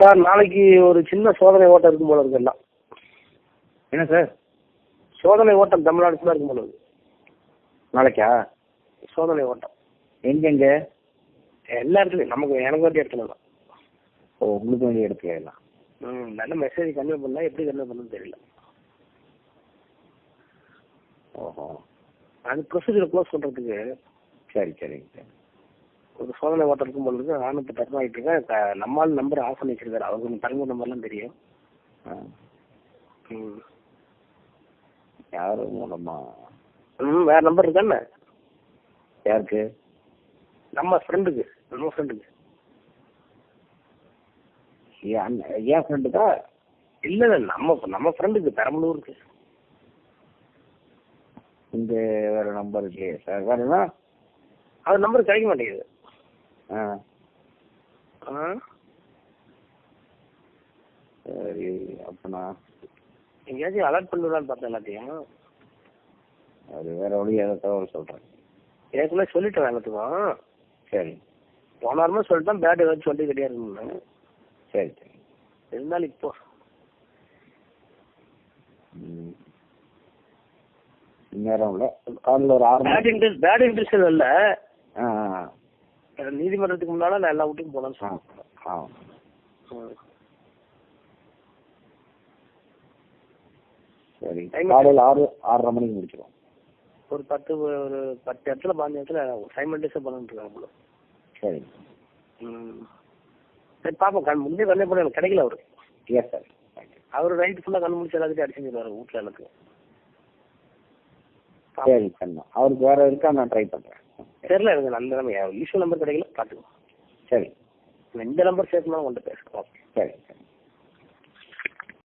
Sir நாளைக்கு ஒரு சின்ன சோதனை ஓட்டம் இருக்கும் போல இருக்கு எல்லாம். என்ன சார்? சோதனை ஓட்டம் தமிழ்நாடு ஃபுல்லாக இருக்கும் போல இருக்கு. நாளைக்கா சோதனை ஓட்டம்? எங்கெங்க? எல்லா இடத்துலையும். நமக்கு எனக்கு வேண்டிய இடத்துல தான். ஓ, உங்களுக்கு வேண்டிய இடத்துல எல்லாம். நல்ல மெசேஜ் கன்வே பண்ணலாம், எப்படி கன்வே பண்ணணும்னு தெரியல. ஓஹோ, அது ப்ரொசீஜரை க்ளோஸ் பண்ணுறதுக்கு. சரி சரிங்க சார். ஒரு சோதனை ஓட்டம் இருக்கும் போல இருக்கு. நானும் இப்போ டர்ன் ஆகிட்டு இருக்கேன். நம்மளால நம்பர் ஆஃப் பண்ணி வச்சிருக்காரு. அவருக்கு தரங்க நம்பர்லாம் தெரியும். யாரு மூலமா? வேற நம்பர் இருக்கான்னு? யாருக்கு? நம்ம ஃப்ரெண்டுக்கு. என் ஃப்ரெண்டுக்கா? இல்லை இல்லை, நம்ம ஃப்ரெண்டுக்கு பெரம்பலூருக்கு. இந்த வேற நம்பர் இல்லையே சார். வேறனா அது நம்பர் கிடைக்க மாட்டேங்குது. சரி, அப்பனா எங்கேயாச்சும் அலர்ட் பண்ணிடலான்னு பார்த்தேன் எல்லாத்தையும். அது வேற வழி ஏதாவது தகவல் சொல்கிறேன். ஏற்கனவே சொல்லிட்டேன் எல்லாத்துக்கும். சரி, போன வாரமே சொல்லிட்டேன். பேட் ஏதாச்சும் சொல்லி ரெடியாக இருக்கணும்னு. சரி சரி. இருந்தாலும் இப்போ நேரம் இல்லை. காலையில் ஒரு 6 பேட் இன்ட்ரெஸ்ட் இல்லை. ஆ நீதிமன்றத்துக்கு முன்னால நான் எல்லா வீட்டுக்கும் போனேன்னு சொன்னேன். சரி, காலையில் 6:30 மணிக்கு முடிச்சிடும். ஒரு 10 இடத்துல 15 இடத்துல சைமல்டேஸாக பண்ணிட்டு இருக்காங்க. சரி சரி, பார்ப்போம். முன்னே கண்ணே போன எனக்கு கிடைக்கல அவரு. Yes sir. அவர் நைட்டு ஃபுல்லாக கண்ணு முடிச்சு எல்லாத்தையும் அடிச்சுருவாரு வீட்டில் எனக்கு. சரி பண்ணலாம். அவருக்கு வேற இருக்கா? நான் ட்ரை பண்ணுறேன். தெரியல எனக்கு. அந்த நம்ம யூஸ்வல் நம்பர் கிடைக்கல, பார்த்துக்கோ. சரி, இந்த நம்பர் சேர்த்துனா உங்கள்கிட்ட பேசுகிறோம். சரி சரி.